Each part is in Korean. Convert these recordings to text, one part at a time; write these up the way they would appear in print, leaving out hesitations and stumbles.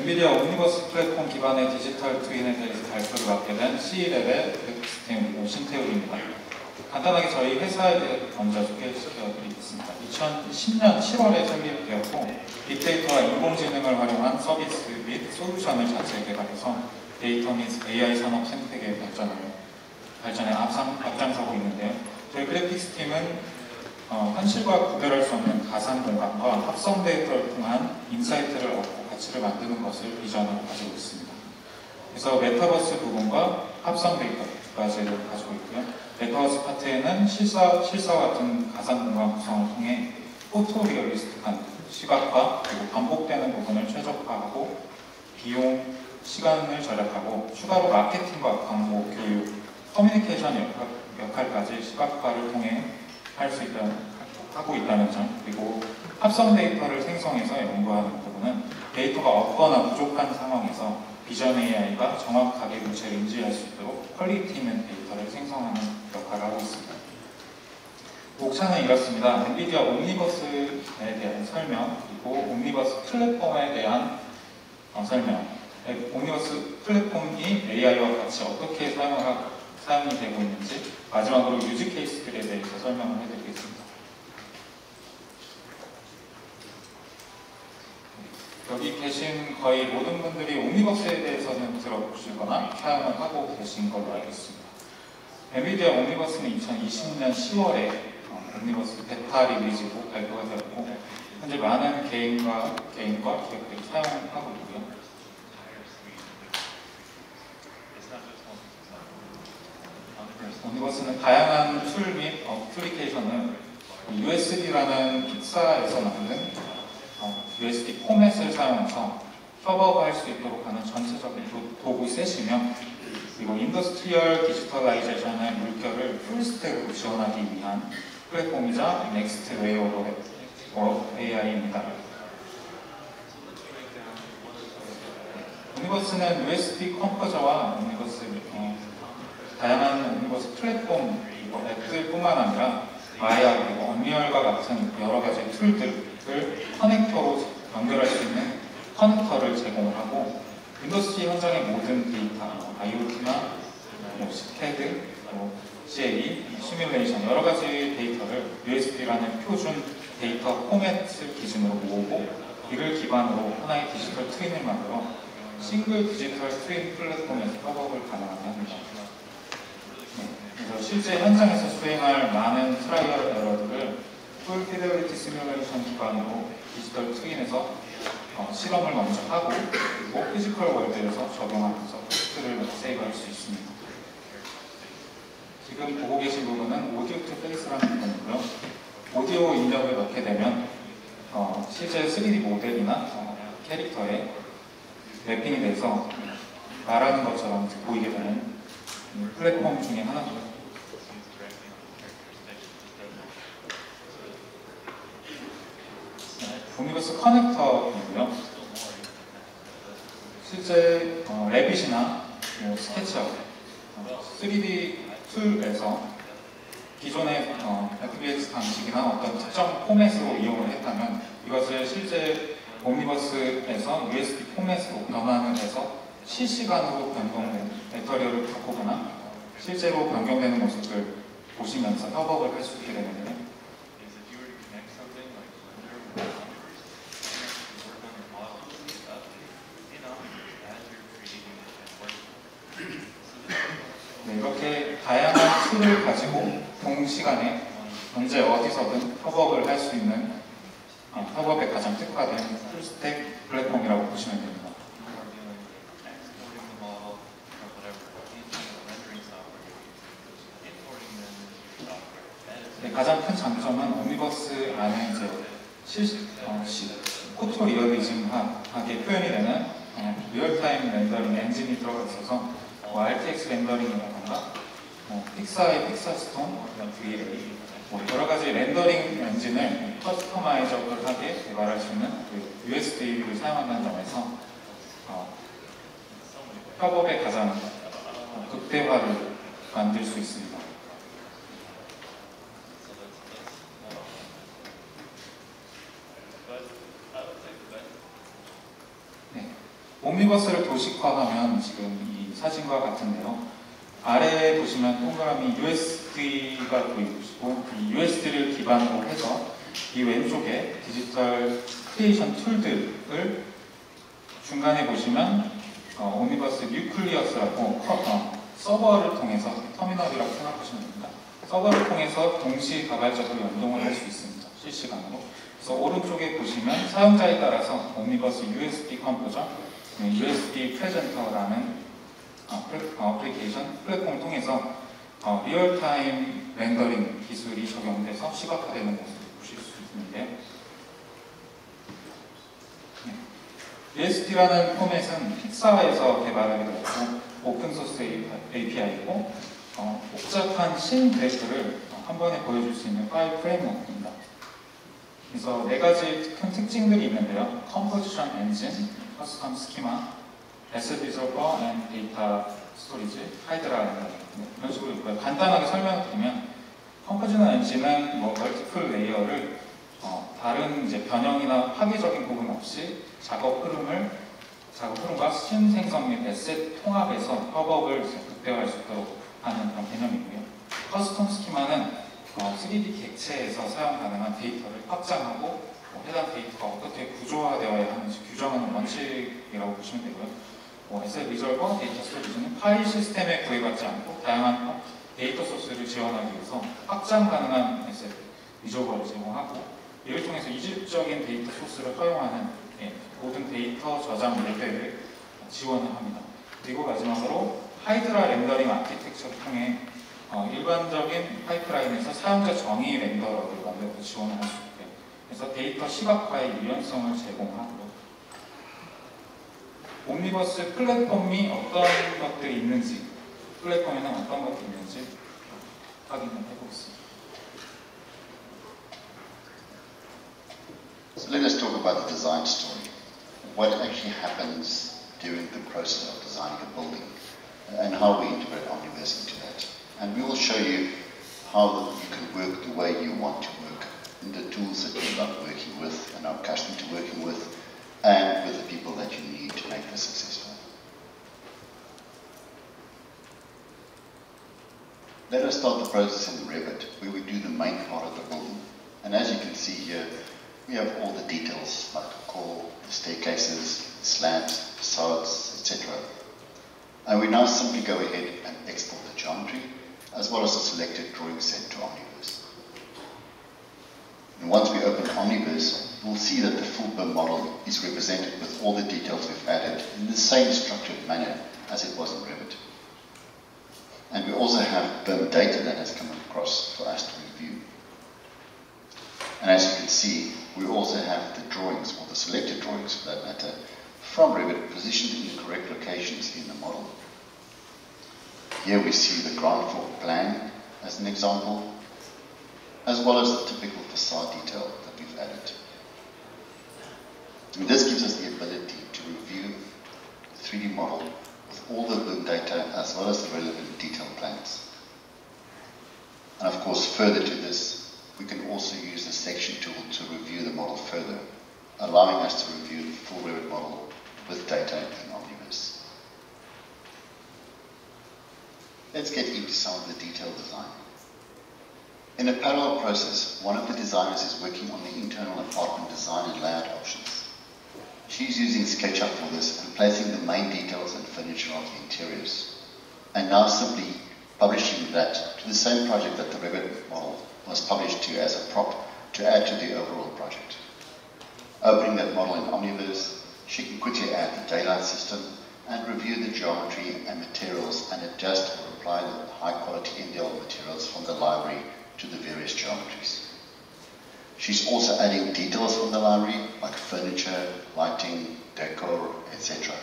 엔비디아 옴니버스 플랫폼 기반의 디지털 트윈에 대해서 발표를 맡게 된 C랩의 그래픽스팀 신태욱입니다. 간단하게 저희 회사에 대해 먼저 소개시켜드리겠습니다. 2010년 7월에 설립되었고 빅데이터와 인공지능을 활용한 서비스 및 솔루션을 자체 개발해서 데이터 및 AI 산업 생태계의 발전에 앞장서고 있는데요. 저희 그래픽스팀은 현실과 구별할 수 없는 가상 공간과 합성 데이터를 통한 인사이트를 얻고 가치를 만드는 것을 비전으로 가지고 있습니다. 그래서 메타버스 부분과 합성 데이터 두 가지를 가지고 있고요. 메타버스 파트에는 실사와 같은 가상 공간 구성을 통해 포토리얼리스틱한 시각과 그리고 반복되는 부분을 최적화하고 비용, 시간을 절약하고 추가로 마케팅과 광고, 교육, 커뮤니케이션 역할까지 시각화를 통해 하고 있다는 점, 그리고 합성 데이터를 생성해서 연구하는 부분은 데이터가 없거나 부족한 상황에서 비전 AI가 정확하게 문제를 인지할 수 있도록 퀄리티 있는 데이터를 생성하는 역할을 하고 있습니다. 목차는 이렇습니다. 엔비디아 옴니버스에 대한 설명, 그리고 옴니버스 플랫폼에 대한 설명, 옴니버스 플랫폼이 AI와 같이 어떻게 사용이 되고 있는지, 마지막으로 유즈 케이스들에 대해서 설명을 해드리겠습니다. 여기 계신 거의 모든 분들이 옴니버스에 대해서는 들어보시거나 사용을 하고 계신 걸로 알고 있습니다. 엔비디아 옴니버스는 2020년 10월에 옴니버스 베타 리리즈로 발표가 되었고 현재 많은 개인과 기업들이 사용하고 있고요. 옴니버스는 다양한 툴 및 어플리케이션을 USB라는 픽사에서 만든 USB 포맷을 사용해서 협업할 수 있도록 하는 전체적인 도구 셋이며, 그리고 인더스트리얼 디지털라이제이션의 물결을 풀스택으로 지원하기 위한 플랫폼이자 넥스트 웨어 오브 AI입니다. 옴니버스는 USB 컴포저와 다양한 옴니버스 플랫폼 앱들뿐만 아니라 마야 그리고 언리얼과 같은 여러 가지 툴들을 커넥터로 연결할 수 있는 커넥터를 제공을 하고, 인더스트리 현장의 모든 데이터, IoT나 CAD, CAE, 시뮬레이션 여러 가지 데이터를 USB라는 표준 데이터 포맷을 기준으로 모으고 이를 기반으로 하나의 디지털 트윈을 만들어 싱글 디지털 트윈 플랫폼에서 협업을 가능하게 합니다. 그래서 실제 현장에서 수행할 많은 트라이얼 에러들을 풀 피델리티 시뮬레이션 기반으로 디지털 트윈에서 실험을 먼저 하고 그리고 피지컬 월드에서 적용하면서 코스트를 세이브할 수 있습니다. 지금 보고 계신 부분은 오디오 투 페이스라는 부분이고요. 오디오 입력을 넣게 되면 실제 3D 모델이나 캐릭터에 맵핑이 돼서 말하는 것처럼 보이게 되는 플랫폼 중에 하나입니다. 옴니버스 커넥터이고요. 실제 레빗이나 스케치업, 3D 툴에서 기존의 FBX 방식이나 어떤 특정 포맷으로 이용을 했다면 이것을 실제 옴니버스에서 USB 포맷으로 변환을 해서 실시간으로 변동된 배터리를 바꾸거나 실제로 변경되는 모습을 보시면서 협업을 할 수 있게 되는데요. 네, 이렇게 다양한 툴을 가지고 동시간에 언제 어디서든 협업을 할 수 있는 협업에 가장 특화된 풀스택 플랫폼이라고 보시면 됩니다. 네, 가장 큰 장점은 옴니버스 안에 포토 리얼리즘하게 표현이 되는 리얼타임 렌더링 엔진이 들어가 있어서 RTX 렌더링이라던가 픽사의 픽사스톤, VLA 여러 가지 렌더링 엔진을 커스터마이저블하게 개발할 수 있는 USB를 사용한다는 점에서 협업의 가장 극대화를 만들 수 있습니다. 네. 옴니버스를 도식화하면 지금 이 사진과 같은데요. 아래에 보시면 동그라미 USD가 보이시고 이 USD를 기반으로 해서 이 왼쪽에 디지털 크리에이션 툴들을 중간에 보시면 옴니버스 뉴클리어스라고 서버를 통해서 터미널이라고 생각하시면 됩니다. 서버를 통해서 동시다발적으로 연동을 할 수 있습니다. 실시간으로. 그래서 오른쪽에 보시면 사용자에 따라서 옴니버스 USB 컴포저, USB 프레젠터라는 어플리케이션 플랫폼을 통해서 리얼타임 렌더링 기술이 적용돼서 시각화되는 모습을 보실 수 있는데요. USD라는 포맷은 픽사에서 개발하게 되었고 오픈소스 API이고 복잡한 씬 그래프를 한 번에 보여줄 수 있는 파일 프레임워크입니다. 그래서 네 가지 큰 특징들이 있는데요. 컴포지션 엔진, 커스텀 스키마, 에셋 리저버 앤 데이터 스토리지, 하이드라 이런 식으로 있고요. 간단하게 설명을 드리면 컴포지션 엔진은 멀티플 레이어를 다른 이제 변형이나 파괴적인 부분 없이 작업 흐름과 씬 생성 및 에셋 통합에서 협업을 극대화할 수 있도록 하는 그런 개념이고요. 커스텀 스키마는 3D 객체에서 사용 가능한 데이터를 확장하고 해당 데이터가 어떻게 구조화되어야 하는지 규정하는 원칙이라고 보시면 되고요. 에셋 리졸버, 데이터 스토리지는 파일 시스템에 구애받지 않고 다양한 데이터 소스를 지원하기 위해서 확장 가능한 에셋 리졸버를 제공하고 이를 통해서 이질적인 데이터 소스를 허용하는 모든 데이터 저장 모델을 지원을 합니다. 그리고 마지막으로 하이드라 렌더링 아키텍처를 통해 일반적인 파이프라인에서 사용자 정의 렌더러를 만들어서 지원을 할 수 있고요. 그래서 데이터 시각화의 유연성을 제공하고 옴니버스 플랫폼이 어떤 것들이 있는지 플랫폼에는 어떤 것들이 있는지 확인을 해보겠습니다. So let us talk about the design story. What actually happens during the process of designing a building and how we integrate Omniverse into that. And we will show you how you can work the way you want to work and the tools that you love working with and are accustomed to working with and with the people that you need to make this successful. Let us start the process in Revit, where we do the main part of the building. And as you can see here, we have all the details like the core, the staircases, the slabs, facades, etc. And we now simply go ahead and export the geometry as well as the selected drawing set to Omniverse. And once we open Omniverse, we'll see that the full BIM model is represented with all the details we've added in the same structured manner as it was in Revit. And we also have BIM data that has come across for us to review. And as you can see, we also have the drawings, or the selected drawings for that matter, from Revit positioned in the correct locations in the model. Here we see the ground floor plan as an example, as well as the typical facade detail that we've added. And this gives us the ability to review the 3D model with all the BIM data as well as the relevant detailed plans. And of course, further to this, we can also use the section tool to review the model further, allowing us to review the full Revit model with data in Omniverse. Let's get into some of the detailed design. In a parallel process, one of the designers is working on the internal apartment design and layout options. She's using SketchUp for this and placing the main details and furniture of the interiors, and now simply publishing that to the same project that the Revit model was published to as a prop to add to the overall project. Opening that model in Omniverse, she can quickly add the daylight system and review the geometry and materials and adjust or apply the high quality NDL materials from the library to the various geometries. She's also adding details from the library like furniture, lighting, decor, etc.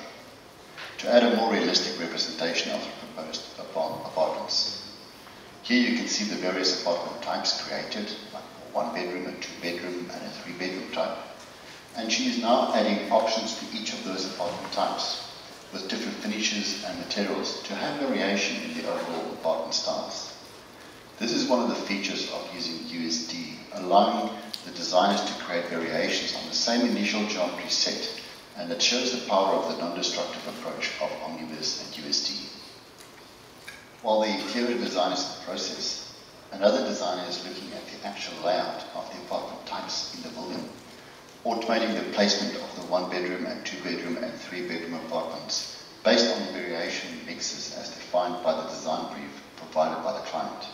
to add a more realistic representation of the proposed apartments. Here you can see the various apartment types created, like a 1 bedroom, a 2 bedroom and a 3 bedroom type. And she is now adding options to each of those apartment types with different finishes and materials to have variation in the overall apartment styles. This is one of the features of using USD, allowing the designers to create variations on the same initial geometry set and that shows the power of the non-destructive approach of Omniverse and USD. While the interior design is in process, another designer is looking at the actual layout of the apartment types in the building, automating the placement of the 1-bedroom and 2-bedroom and 3-bedroom apartments based on the variation mixes as defined by the design brief provided by the client.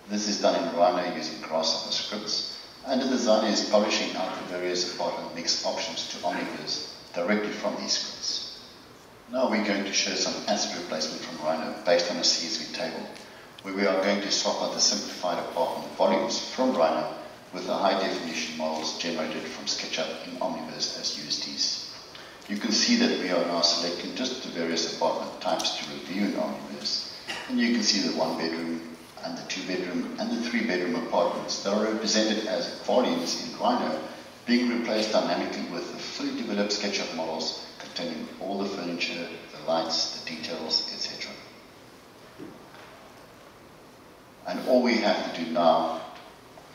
This is done in Rhino using Grasshopper scripts, and the designer is publishing out the various apartment mix options to Omniverse directly from these scripts. Now we're going to show some asset replacement from Rhino based on a CSV table, where we are going to swap out the simplified apartment volumes from Rhino with the high-definition models generated from SketchUp in Omniverse as USDs. You can see that we are now selecting just the various apartment types to review in Omniverse, and you can see the 1-bedroom and the 2-bedroom and the 3-bedroom apartments that are represented as volumes in Rhino being replaced dynamically with the fully developed SketchUp models containing all the furniture, the lights, the details, etc. And all we have to do now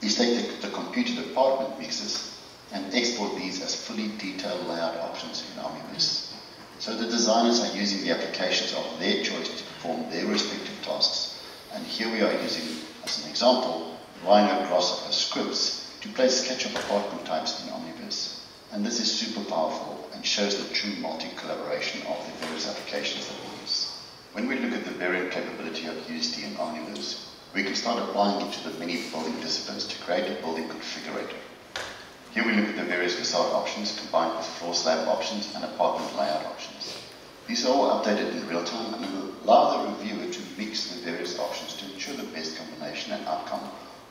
is take the computed apartment mixes and export these as fully detailed layout options in Omniverse. So the designers are using the applications of their choice to perform their respective tasks. And here we are using, as an example, Rhino Grasshopper scripts to place SketchUp apartment types in Omniverse. And this is super powerful and shows the true multi-collaboration of the various applications that we use. When we look at the variant capability of USD in Omniverse, we can start applying it to the many building disciplines to create a building configurator. Here we look at the various facade options combined with floor slab options and apartment layout options. These are all updated in real time and will allow the reviewer to mix the various options to ensure the best combination and outcome,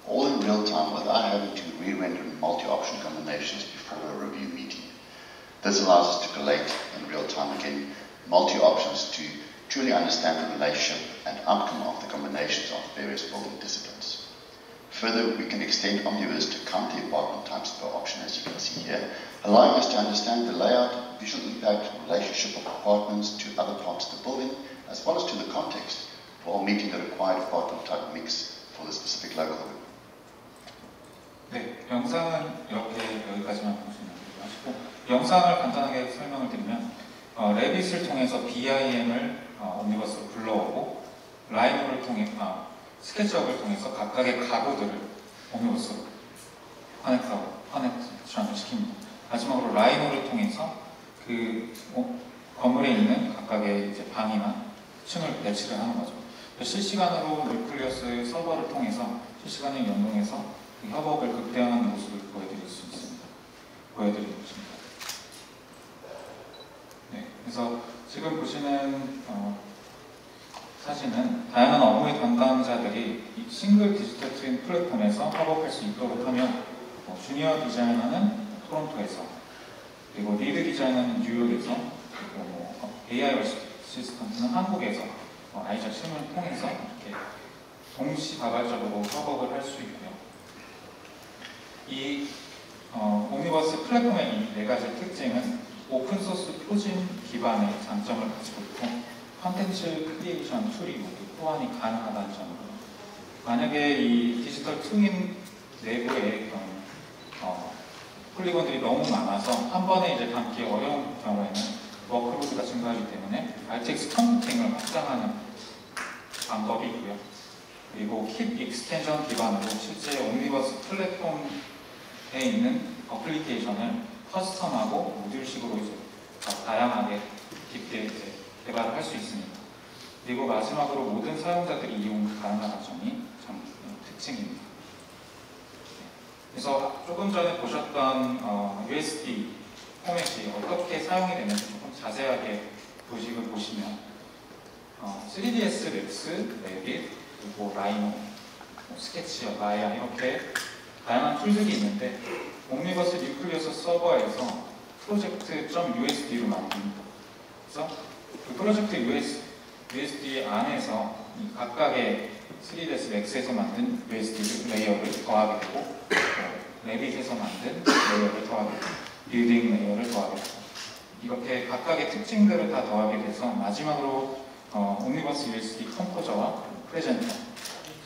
all in real time without having to re-render multi-option combinations before a review meeting. This allows us to collate in real time again multi-options to truly understand the relationship and outcome of the combinations of various building disciplines. Further, we can extend Omniverse to count the apartment types per option, as you can see here, allowing us to understand the layout, visual impact, relationship of apartments to other parts of the building, as well as to the context, while meeting the required apartment type mix for the specific local. 네, 영상은 이렇게 여기까지만 보시면 하시고, 영상을 간단하게 설명을 드리면 레빗을 통해서 BIM을 옴니버스로 불러오고 라이노를 통해 스케치업을 통해서 각각의 가구들을 옴니버스로 커넥션을 시킵니다. 마지막으로 라이노를 통해서 그 건물에 있는 각각의 이제 방이나 층을 배치를 하는 거죠. 실시간으로 뉴클리어스 서버를 통해서 실시간에 연동해서 그 협업을 극대화하는 모습을 보여드릴 수 있습니다. 보여드리고 있습니다. 네, 그래서 지금 보시는 사진은 다양한 업무의 담당자들이 이 싱글 디지털 트윈 플랫폼에서 협업할 수 있도록 하면 주니어 디자이너는 토론토에서, 그리고 리드 디자이너는 뉴욕에서, 그리고 AI 어시스턴트는 한국에서 아이작 실무를 통해서 이렇게 동시다발적으로 협업을 할 수 있고요. 이 옴니버스 플랫폼의 이 네 가지 특징은 오픈소스 표준 기반의 장점을 가지고 있고, 컨텐츠 크리에이션 툴이 모두 호환이 가능하다는 점으로, 만약에 이 디지털 트윈 내부에 폴리곤들이 너무 많아서 한 번에 이제 담기 어려운 경우에는 워크로드가 증가하기 때문에 RTX 컴퓨팅을 확장하는 방법이 있고요. 그리고 킵 익스텐션 기반으로 실제 옴니버스 플랫폼에 있는 어플리케이션을 커스텀하고 모듈식으로 이제 다양하게 깊게 이제 개발을 할 수 있습니다. 그리고 마지막으로 모든 사용자들이 이용 가능한 점이 참 특징입니다. 그래서 조금 전에 보셨던 USD 포맷이 어떻게 사용이 되는지 조금 자세하게 도식을 보시면 3ds 맥스, 레빗, 그리고 라이노, 스케치업, 마야 이렇게 다양한 툴들이 있는데 옴니버스 뉴클리어스 서버에서 프로젝트.usd로 만듭니다. 그래서 그 프로젝트 USD 안에서 이 각각의 3ds 맥스에서 만든 USD 레이어를 더하게 되고, 레빗에서 만든 레이어를 더하게 되고, 빌딩 레이어를 더하게 되고, 이렇게 각각의 특징들을 다 더하게 돼서 마지막으로 옴니버스 USD 컴포저와 프레젠터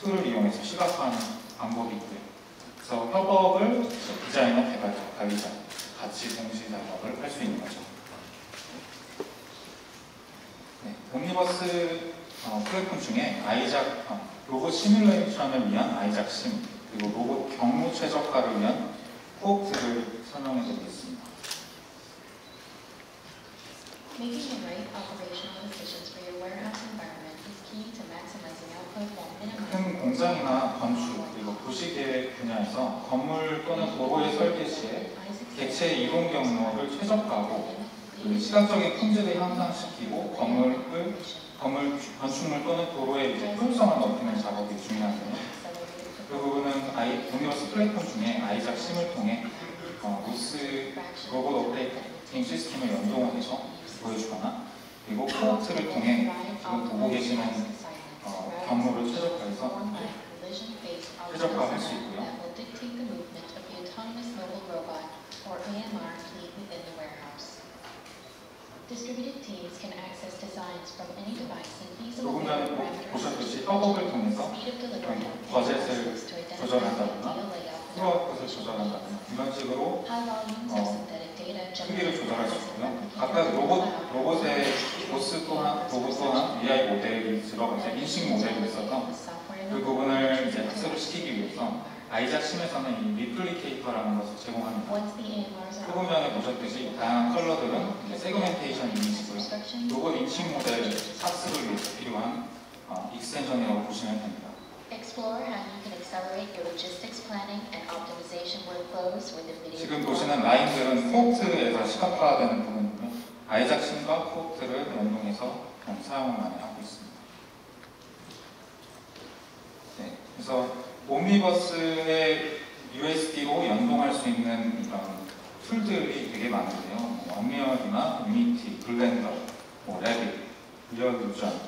툴을 이용해서 시각화하는 방법이 있고요. 그래서 협업을 디자이너, 개발자, 관리자 같이 동시 작업을 할 수 있는 거죠. 오미버스 플랫폼 중에 로봇 시뮬레이션을 위한 아이작 심, 그리고 로봇 경무 최적화를 위한 코옵트를 설명해 드리겠습니다. Making the right operational decisions for your warehouse environment is key to maximizing output while minimizing 큰 공장이나 건축, 그리고 도시계획 분야에서 건물 또는 도로의 설계 시에 객체 이동 경로를 최적화하고 그 시각적인 품질을 향상시키고 건축물 또는 도로의 효율성을 높이는 작업이 중요한데요. 그 부분은 오미버스 플랫폼 중에 아이작 심을 통해 로스 로봇 오퍼레이팅 시스템을 연동해서 보여주거나 그리고 코옵트를 통해 지금 보고 계시는 경로를 최적화해서 최적화할 수 있고요. Distributed teams can access designs from any device and easily 조금 전에 보셨듯이 협업을 통해서 버젯을 조절한다거나 프로그램을 조절한다거나 이런 식으로 크기를 조절할 수 있고요. 각각 로봇의 로봇 또한 AI 모델이 들어가서 인식 모델이 있어서 그 부분을 이제 학습을 시키기 위해서 아이작 심에서는 이 리플리케이터라는 것을 제공합니다. 조금 전에 보셨듯이 다양한 컬러들은 세그멘테이션 이미지고요. 로봇 인식 모델 학습을 위해서 필요한 익스텐션이라고 보시면 됩니다. 지금 보시는 라인들은 코옵트에서 시각화되는 부분이고요. 아이작 심과 코옵트를 연동해서 사용을 많이 하고 있습니다. 네, 그래서 오미버스의 USD로 연동할 수 있는 이런 툴들이 되게 많은데요. 언리얼이나 유니티, 블렌더, 레빗, 리얼루전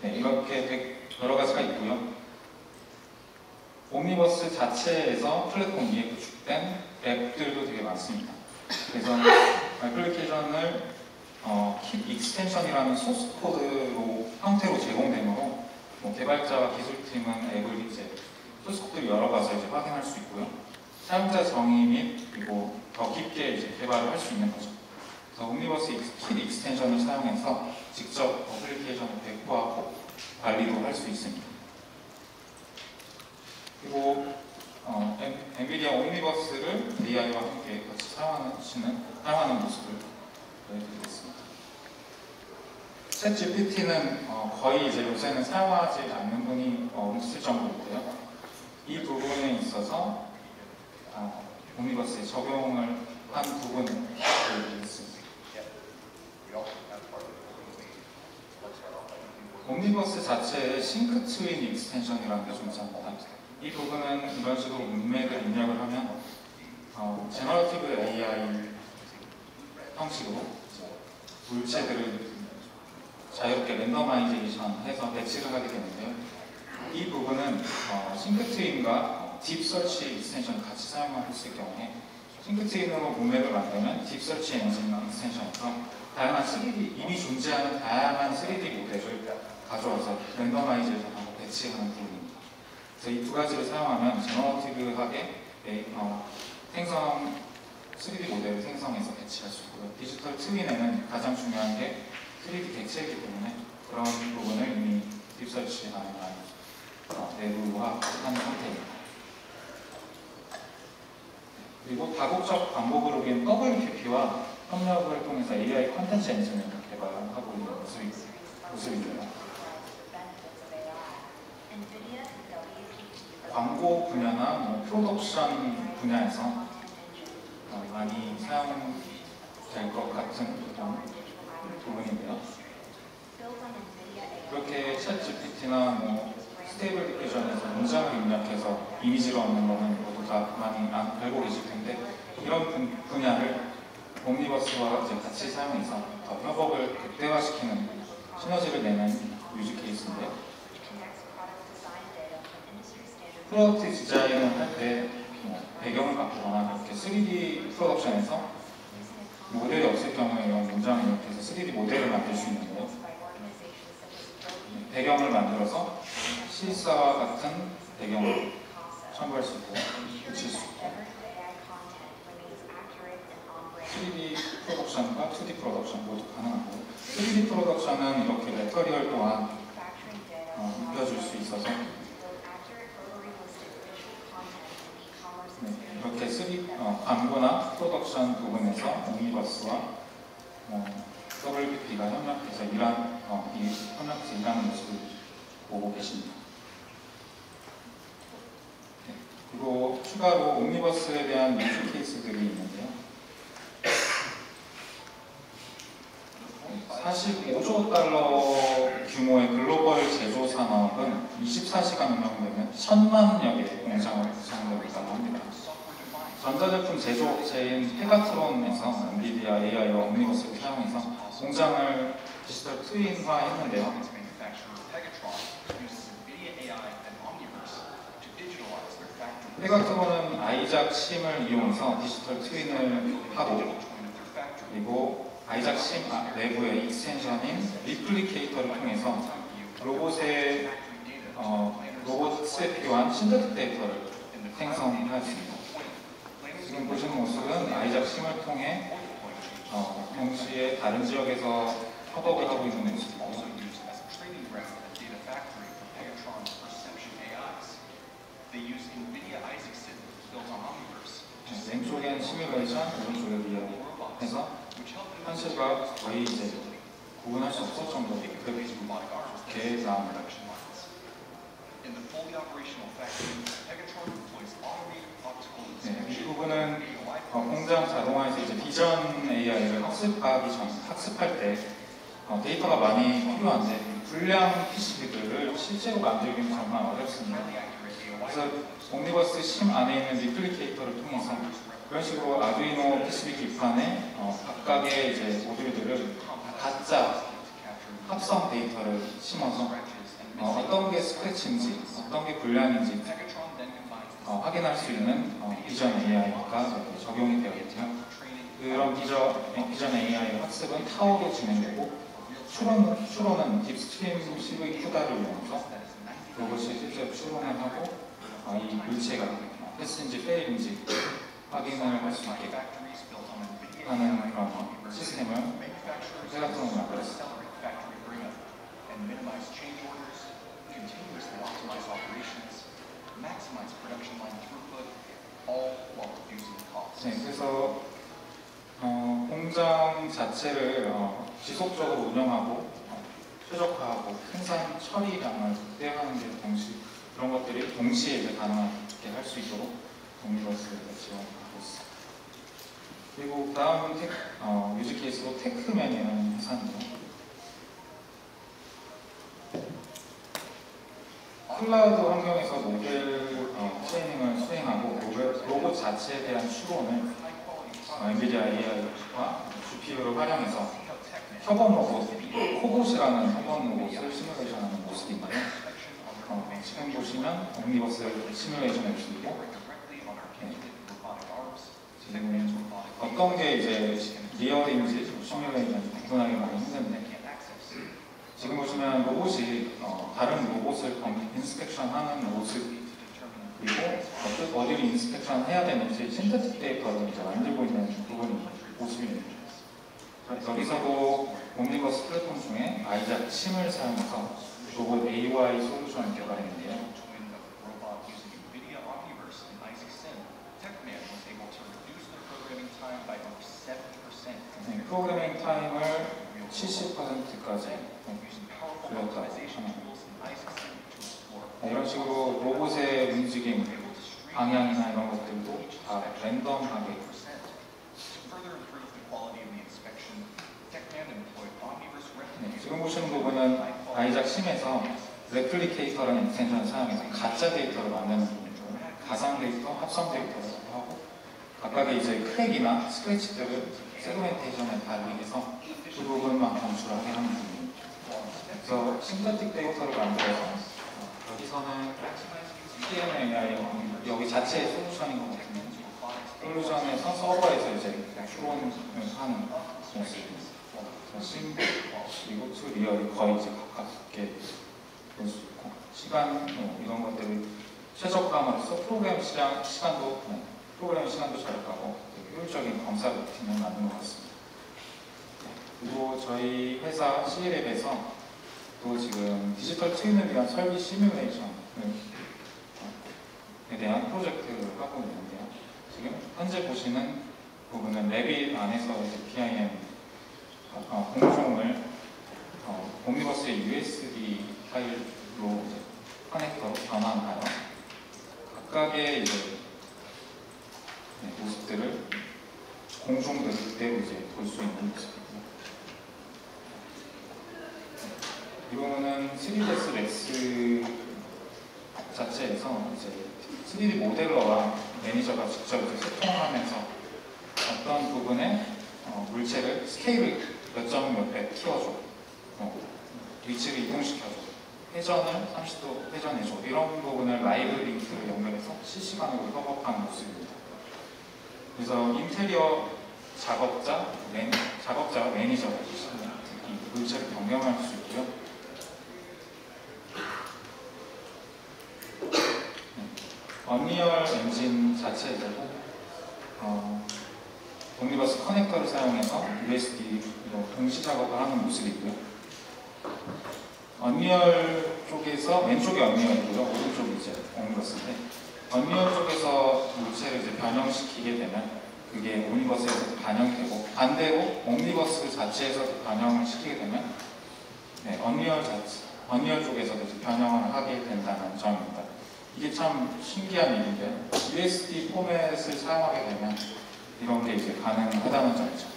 이렇게 여러 가지가 있고요. 오미버스 자체에서 플랫폼 위에 구축된 앱들도 되게 많습니다. 그래서 애플리케이션을 킷 익스텐션이라는 소스 코드로 형태로 제공되므로 개발자와 기술팀은 앱을 이제 소스 코드를 열어봐서 이제 확인할 수 있고요. 사용자 정의 및 그리고 더 깊게 이제 개발을 할 수 있는 거죠. 그래서 오미버스 킷 익스텐션을 사용해서 직접 애플리케이션을 배포하고 관리도 할 수 있습니다. 그리고 엔비디아 오미버스를 AI와 함께 같이 사용하는 모습을 보여드리겠습니다. 챗 GPT는 거의 이제 요새는 사용하지 않는 분이 없을 정도인데요. 이 부분에 있어서 오미버스에 적용을 한 부분을 보여드리겠습니다. 오미버스 자체에 싱크 트윈 익스텐션이라는 게 존재합니다. 이 부분은 이런 식으로 문맥을 입력을 하면 제너러티브 AI 형식으로 물체들을 자유롭게 랜더마이제이션 해서 배치를 하게 되는데요. 이 부분은 싱크 트윈과 딥 설치 익스텐션을 같이 사용할 수 있을 경우에 싱크 트윈으로 문맥을 만들면 딥 설치 엔진 익스텐션에서 다양한 3D, 이미 존재하는 다양한 3D 모델을 가져와서 랜더마이제이션하고 배치하는 부분입니다. 그래서 이 두 가지를 사용하면 제너러티브하게 3D 모델을 생성해서 배치할 수 있고요. 디지털 트윈에는 가장 중요한 게 3D 객체이기 때문에 그런 부분을 이미 딥설치 안에 내부화한 상태입니다. 그리고 다국적 광고 그룹인 WPP와 협력을 통해서 AI 컨텐츠 엔진을 개발하고 있는 모습입니다. 광고 분야나 프로덕션 분야에서 많이 사용될 것 같은 부분인데요. 그렇게 챗 GPT나 스테이블 디퓨전에서 문장을 입력해서 이미지를 얻는 거는 모두 다 많이 알고 계실 텐데 이런 분야를 오미버스와 이제 같이 사용해서 더 협업을 극대화시키는 시너지를 내는 유즈 케이스인데요. 프로덕트 디자인을 할 때 배경을 바꾸거나 이렇게 3D 프로덕션에서 모델이 없을 경우에 이런 문장을 이용해서 3D 모델을 만들 수 있는데요. 배경을 만들어서 실사와 같은 배경을 첨부할 수 있고 붙일 수 있고 3D 프로덕션 프로덕션과 2D 프로덕션 모두 가능하고 3D 프로덕션은 이렇게 매터리얼 또한 입혀줄 수 있어서 이렇게 광고나 프로덕션 부분에서 옴니버스와 WPP가 협력해서 일하는 모습을 보고 계십니다. 네. 그리고 추가로 옴니버스에 대한 유즈 케이스들이 있는데요. 45조 달러 규모의 글로벌 제조 산업은 24시간 운영되면 1000만여 개의 공장을 구성하고 있다고 합니다. 전자제품 제조업체인 페가트론에서 엔비디아 AI와 옴니버스를 사용해서 공장을 디지털 트윈화했는데요. 페가트론은 아이작 심을 이용해서 디지털 트윈을 하고 그리고 아이작 심 내부의 익스텐션인 리플리케이터를 통해서 로봇에 필요한 신데틱 데이터를 생성하였습니다. 지금 보시는 모습은 아이작 심을 통해 동시에 다른 지역에서 협업을 하고 있는 모습이고 왼쪽엔 시뮬레이션, 오른쪽에 리얼 해서 현실과 거의 이제 구분할 수 없을 정도로 계획 나옵니다. 네, 이 부분은 공장 자동화에서 이제 비전 AI를 학습할 때 데이터가 많이 필요한데 불량 PCB들을 실제로 만들기는 정말 어렵습니다. 그래서 옴니버스 심 안에 있는 리플리케이터를 통해서 그런 식으로 아두이노 PCB 기판에 각각의 이제 모듈들을 가짜 합성 데이터를 심어서 어떤 게 스크래치인지 어떤 게 불량인지 확인할 수 있는 비전 AI가 적용이 되어 있고요. 그런 비전 AI 학습은 타워로 진행되고 추론은 딥스트림 CV 쿠다를 이용해서 로봇이 실제로 추론을 하고 이 물체가 패스인지 페일인지 확인을 할 수 있게 하는 그런 시스템을 페가트론이 만들었습니다. 네, 그래서 공장 자체를 지속적으로 운영하고 최적화하고 생산 처리량을 극대화하는 게 그런 것들이 동시에 이제 가능하게 할 수 있도록 옴니버스를 지원하고 있습니다. 그리고 다음은 유즈 케이스로 테크맨이라는 회사인데요. 클라우드 환경에서 모델 트레이닝을 수행하고 로봇 자체에 대한 추론을 엔비디아 AI와 GPU를 활용해서 협업 로봇, 코봇이라는 협업 로봇을 시뮬레이션하는 모습인데요. 지금 보시면 옴니버스 시뮬레이션 모습이고 지금 어떤 게 이제 리얼인지 시뮬레이션 구분하기 많이 힘든데 지금 보시면 로봇이 다른 로봇을 인스펙션 하는 모습 그리고 어디를 인스펙션 해야 되는지 신테틱 데이터를 이제 만들고 있는 부분이 모습입니다. 여기서도 옴니버스 플랫폼 중에 아이작 심을 사용해서 로봇 AY 솔루션을 개발했는데요. 네, 프로그래밍 타임을 70%까지 줄였다고 합니다. 이런 식으로 로봇의 움직임, 방향이나 이런 것들도 다 랜덤하게 네, 지금 보시는 부분은 아이작 심에서 레플리케이터라는 익스텐션을 사용해서 가짜 데이터를 만드는 부분이고 가상 데이터, 합성 데이터를 하고 각각의 이제 크랙이나 스크래치들을 세그멘테이션에 달리해서 그 부분만 검출하게 하는 부분입니다. 그래서 신테틱 데이터를 만들어서 여기서는 TMAI 여기 자체의 솔루션인 것 같은데 솔루션에서 서버에서 이제 추론을 하는 모습입니다. 심 그리고 투 리얼이 거의 이제 가깝게 볼 수 있고 시간 이런 것들을 최적화함으로써 프로그램 시간도 절약하고 효율적인 검사 루틴을 만든 것 같습니다. 그리고 저희 회사 C랩에서 또 지금 디지털 트윈을 위한 설비 시뮬레이션에 대한 프로젝트를 하고 있는데요. 지금 현재 보시는 부분은 랩 안에서 이제 BIM 공종을 옴니버스의 USB 파일로 이제 커넥터로 변환하여 각각의 이제 모습들을 공종들을 그대로 이제 볼 수 있는 모습이고요. 이 부분은 3ds Max 자체에서 이제 3D 모델러와 매니저가 직접 이제 소통하면서 어떤 부분에 물체를 스케일을 몇 점 몇 배 키워줘, 위치를 이동시켜줘, 회전을 30도 회전해줘, 이런 부분을 라이브 링크를 연결해서 실시간으로 협업하는 모습입니다. 그래서 인테리어 작업자, 매니저가 이 물체를 변경할 수 있고요. 언리얼 엔진 자체에서도 옴니버스 커넥터를 사용해서 USB로 동시 작업을 하는 모습이고요. 언리얼 쪽에서 왼쪽이 언리얼이고요, 오른쪽이 이제 옴니버스인데, 언리얼 쪽에서 물체를 이제 변형시키게 되면 그게 옴니버스에서도 반영되고, 반대로 옴니버스 자체에서도 반영을 시키게 되면 언리얼 쪽에서도 이제 변형을 하게 된다는 점입니다. 이게 참 신기한 일인데, USB 포맷을 사용하게 되면 이런 게 이제 가능하다는 점이죠.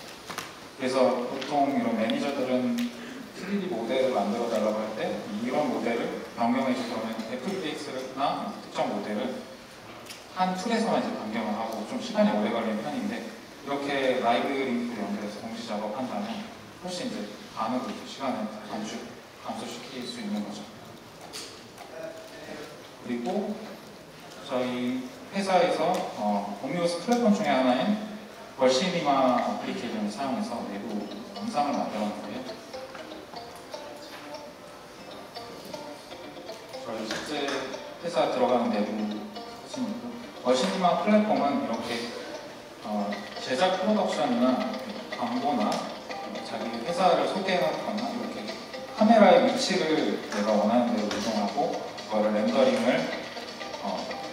그래서 보통 이런 매니저들은 3D 모델을 만들어 달라고 할 때 이런 모델을 변경해 주려면 FPX나 특정 모델을 한 툴에서만 이제 변경을 하고 좀 시간이 오래 걸리는 편인데, 이렇게 라이브 링크를 연결해서 동시 작업한다면 훨씬 이제 반으로 시간을 감소시킬 수 있는 거죠. 그리고 저희 회사에서 옴니버스 플랫폼 중에 하나인 월시니마 어플리케이션을 사용해서 내부 영상을 만들었는데요. 저희 실제 회사 들어가는 내부 사진이고, 월시니마 플랫폼은 이렇게 제작 프로덕션이나 광고나 자기 회사를 소개하거나 이렇게 카메라의 위치를 내가 원하는 대로 이동하고 그거를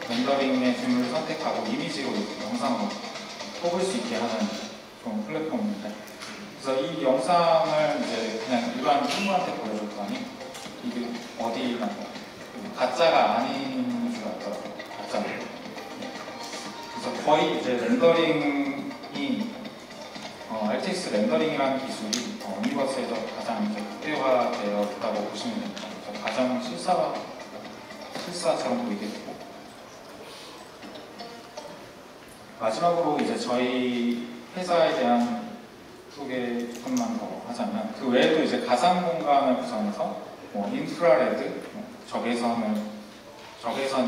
렌더링의 줌을 선택하고 이미지로 영상으로 뽑을 수 있게 하는 좋은 플랫폼입니다. 그래서 이 영상을 이제 그냥 일반 친구한테 보여줬더니 이게 어디나 가짜가 아닌 줄 알더라고요. 가짜로. 그래서 거의 이제 렌더링이 RTX 렌더링이라는 기술이 옴니버스에서 가장 이제 극대화되어 있다고 보시면 됩니다. 그래서 가장 실사처럼 보이게 되고, 마지막으로 이제 저희 회사에 대한 소개 조금만 더 하자면, 그 외에도 이제 가상 공간을 구성해서 인프라레드, 적외선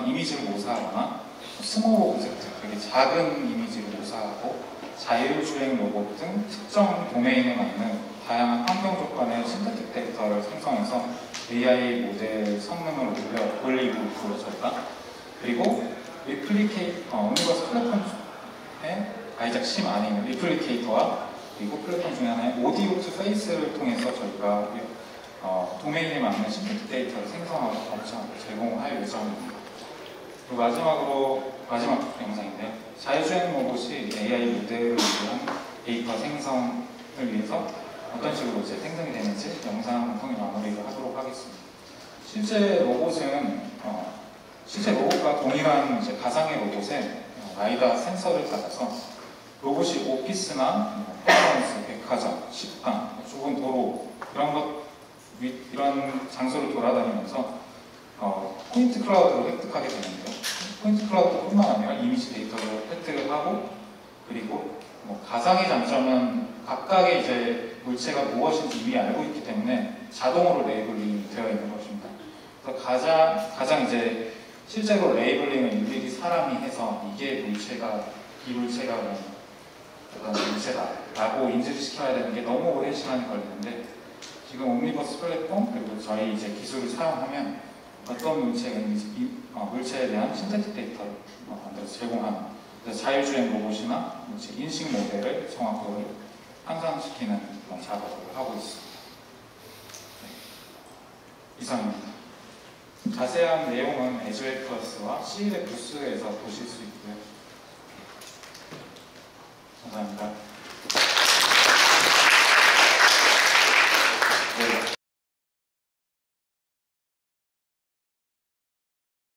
이미지를 모사하거나 스몰 오브젝트, 되게 작은 이미지를 모사하고 자율주행 로봇 등 특정 도메인에 맞는 다양한 환경 조건의 신테틱 데이터를 생성해서 AI 모델 성능을 올리고 있고요, 저희가. 그리고 옴니버스 플랫폼의 아이작10 안에 있는 리플리케이터와 그리고 플랫폼 중에 하나의 오디오 투 페이스를 통해서 저희가 도메인에 맞는 신테틱 데이터를 생성하고 제공할 예정입니다. 그리고 마지막 영상인데요. 자율주행 로봇이 AI 모델을 위한 데이터 생성을 위해서 어떤 식으로 이제 생성이 되는지 영상을 통해 마무리를 하도록 하겠습니다. 실제 로봇과 동일한 이제 가상의 로봇에 라이다 센서를 받아서 로봇이 오피스나 컨퍼런스, 백화점, 식당, 좁은 도로 이런 장소를 돌아다니면서 포인트 클라우드를 획득하게 되는데요. 포인트 클라우드뿐만 아니라 이미지 데이터를 획득을 하고, 그리고 가상의 장점은 각각의 이제 물체가 무엇인지 이미 알고 있기 때문에 자동으로 레이블링이 되어 있는 것입니다. 그래서 가장 이제 실제로 레이블링을 일일이 사람이 해서 이 물체가 어떤 물체다라고 인지를 시켜야 되는 게 너무 오랜 시간이 걸리는데, 지금 옴니버스 플랫폼 그리고 저희 이제 기술을 사용하면 어떤 물체에 대한 신테틱 데이터를 만들어서 제공하는, 자율주행 로봇이나 인식 모델을 정확하게 향상시키는 그런 작업을 하고 있습니다. 네. 이상입니다. 자세한 내용은 애주얼 플러스와 CL의 부스에서 보실 수